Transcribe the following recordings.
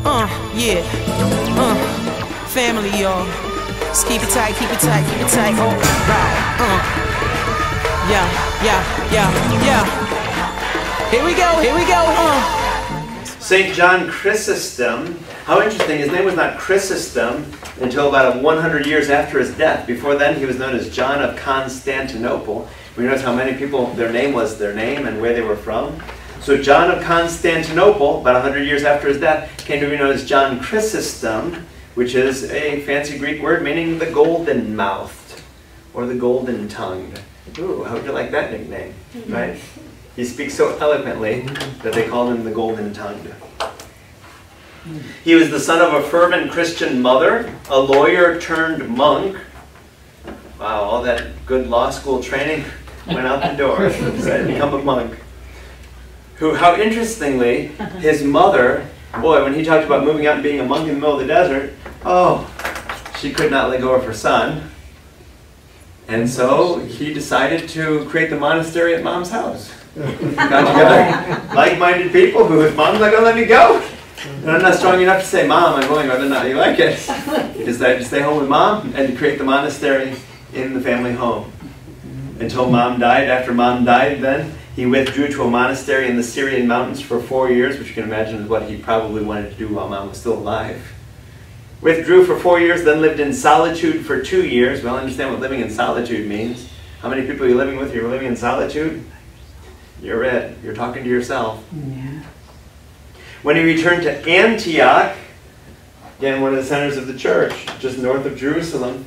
Yeah. Family, y'all. Just keep it tight, keep it tight, keep it tight. Oh, right. Yeah. Here we go. St. John Chrysostom. How interesting, his name was not Chrysostom until about 100 years after his death. Before then, he was known as John of Constantinople. We notice how many people, their name was their name and where they were from. So John of Constantinople, about 100 years after his death, came to be known as John Chrysostom, which is a fancy Greek word meaning the golden-mouthed or the golden-tongued. Ooh, how would you like that nickname, right? He speaks so eloquently that they called him the golden-tongued. He was the son of a fervent Christian mother, a lawyer turned monk. Wow, all that good law school training went out the door. Decided to become a monk. How interestingly, his mother, boy, when he talked about moving out and being a monk in the middle of the desert, oh, she could not let go of her son. And so he decided to create the monastery at Mom's house. Got together like-minded people whose mom's not going to let me go. And I'm not strong enough to say, Mom, I'm going whether or not you like it. He decided to stay home with Mom and to create the monastery in the family home. Until Mom died. After Mom died, then he withdrew to a monastery in the Syrian mountains for 4 years, which you can imagine is what he probably wanted to do while Mom was still alive. Withdrew for 4 years, then lived in solitude for 2 years. Well, understand what living in solitude means. How many people are you living with? You're living in solitude? You're it. You're talking to yourself. Yeah. When he returned to Antioch, again, one of the centers of the church, just north of Jerusalem,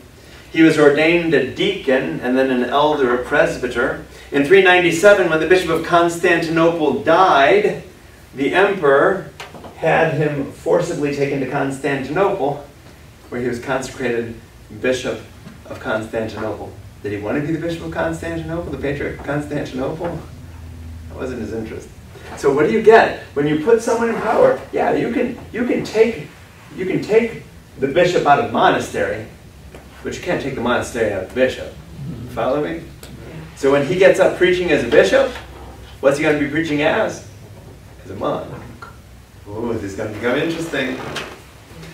he was ordained a deacon and then an elder, a presbyter. In 397, when the Bishop of Constantinople died, the emperor had him forcibly taken to Constantinople, where he was consecrated Bishop of Constantinople. Did he want to be the Bishop of Constantinople, the Patriarch of Constantinople? That wasn't his interest. So what do you get when you put someone in power? Yeah, you can take the bishop out of the monastery, but you can't take the monastery out of the bishop. Follow me? So when he gets up preaching as a bishop, what's he going to be preaching as? As a monk. Ooh, this is going to become interesting.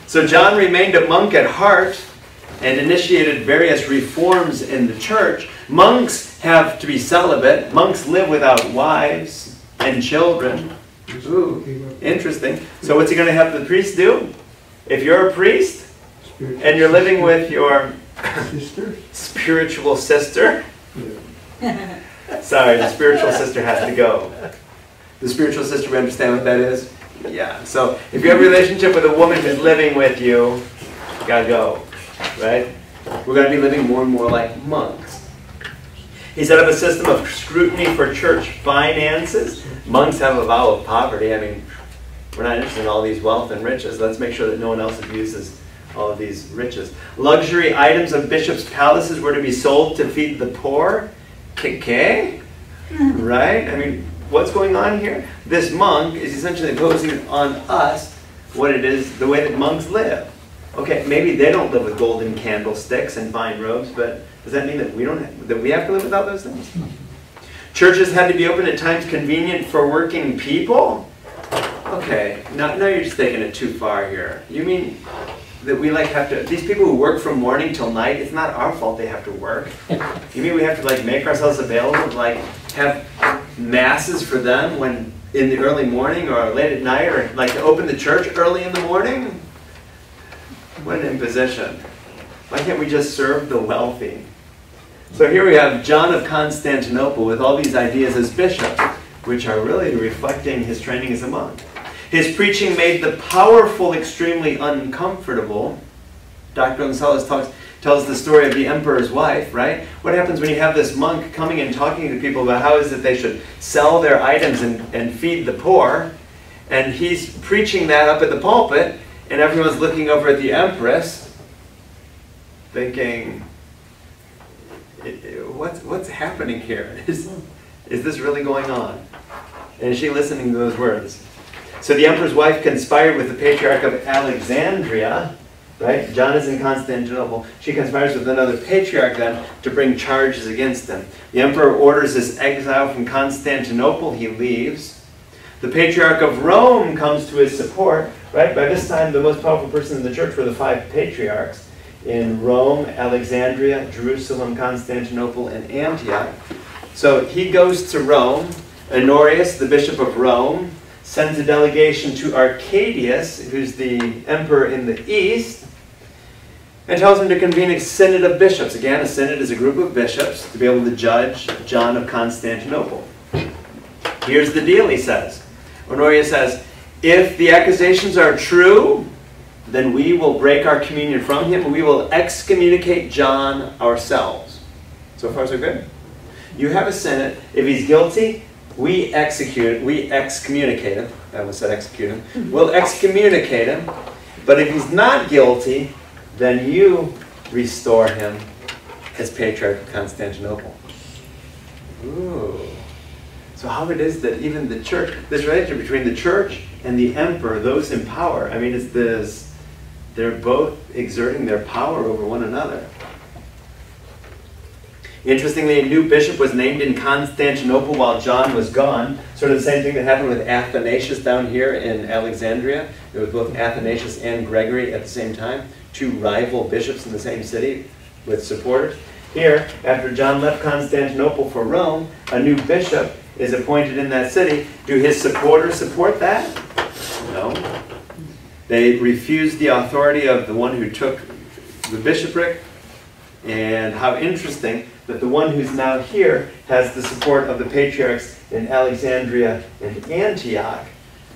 So John remained a monk at heart and initiated various reforms in the church. Monks have to be celibate. Monks live without wives and children. Ooh, interesting. So what's he going to have the priest do? If you're a priest and you're living with your spiritual sister, sorry, the spiritual sister has to go. The spiritual sister, we understand what that is? Yeah. So if you have a relationship with a woman who's living with you, you gotta go, right? We're going to be living more and more like monks. He set up a system of scrutiny for church finances. Monks have a vow of poverty. I mean, we're not interested in all these wealth and riches. Let's make sure that no one else abuses all of these riches. Luxury items of bishops' palaces were to be sold to feed the poor. Keke? Right? I mean, what's going on here? This monk is essentially imposing on us what it is, the way that monks live. Okay, maybe they don't live with golden candlesticks and fine robes, but does that mean that we have to live without those things? Churches had to be open at times convenient for working people? Okay, now you're just taking it too far here. You mean that we have to, these people who work from morning till night, it's not our fault they have to work. You mean we have to make ourselves available to have masses for them when in the early morning or late at night, or to open the church early in the morning? What an imposition. Why can't we just serve the wealthy? So here we have John of Constantinople with all these ideas as bishop, which are really reflecting his training as a monk. His preaching made the powerful extremely uncomfortable. Dr. Gonzalez tells the story of the emperor's wife, right? What happens when you have this monk coming and talking to people about how is it they should sell their items and feed the poor, and he's preaching that up at the pulpit, and everyone's looking over at the empress, thinking, what's happening here? Is this really going on? And is she listening to those words? So the emperor's wife conspired with the Patriarch of Alexandria, right? John is in Constantinople. She conspires with another patriarch then to bring charges against him. The emperor orders his exile from Constantinople. He leaves. The Patriarch of Rome comes to his support. right? By this time, the most powerful person in the church were the 5 patriarchs in Rome, Alexandria, Jerusalem, Constantinople, and Antioch. So he goes to Rome. Honorius, the bishop of Rome, sends a delegation to Arcadius, who's the emperor in the east, and tells him to convene a synod of bishops. Again, a synod is a group of bishops to be able to judge John of Constantinople. Here's the deal, he says. Honorius says, if the accusations are true, then we will break our communion from him and we will excommunicate John ourselves. So far, so good. You have a synod. If he's guilty, we excommunicate him. I almost said execute him. We'll excommunicate him. But if he's not guilty, then you restore him as Patriarch of Constantinople. Ooh. So how it is that even the church, this relationship between the church and the emperor, those in power, I mean, it's this, they're both exerting their power over one another. Interestingly, a new bishop was named in Constantinople while John was gone. Sort of the same thing that happened with Athanasius down here in Alexandria. There was both Athanasius and Gregory at the same time, 2 rival bishops in the same city with supporters. Here, after John left Constantinople for Rome, a new bishop is appointed in that city. Do his supporters support that? No. They refused the authority of the one who took the bishopric. And how interesting that the one who's now here has the support of the patriarchs in Alexandria and Antioch.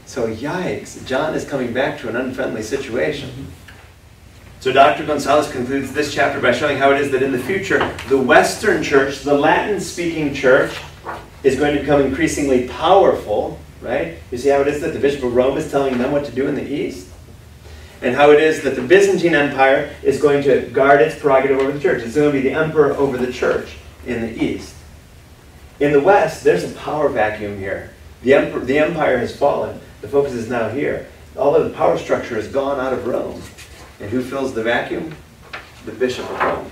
So yikes, John is coming back to an unfriendly situation. So Dr. Gonzalez concludes this chapter by showing how it is that in the future, the Western church, the Latin-speaking church, is going to become increasingly powerful, right? You see how it is that the Bishop of Rome is telling them what to do in the East? And how it is that the Byzantine Empire is going to guard its prerogative over the church. It's going to be the emperor over the church in the East. In the West, there's a power vacuum here. The empire has fallen. The focus is now here. All of the power structure has gone out of Rome. And who fills the vacuum? The Bishop of Rome.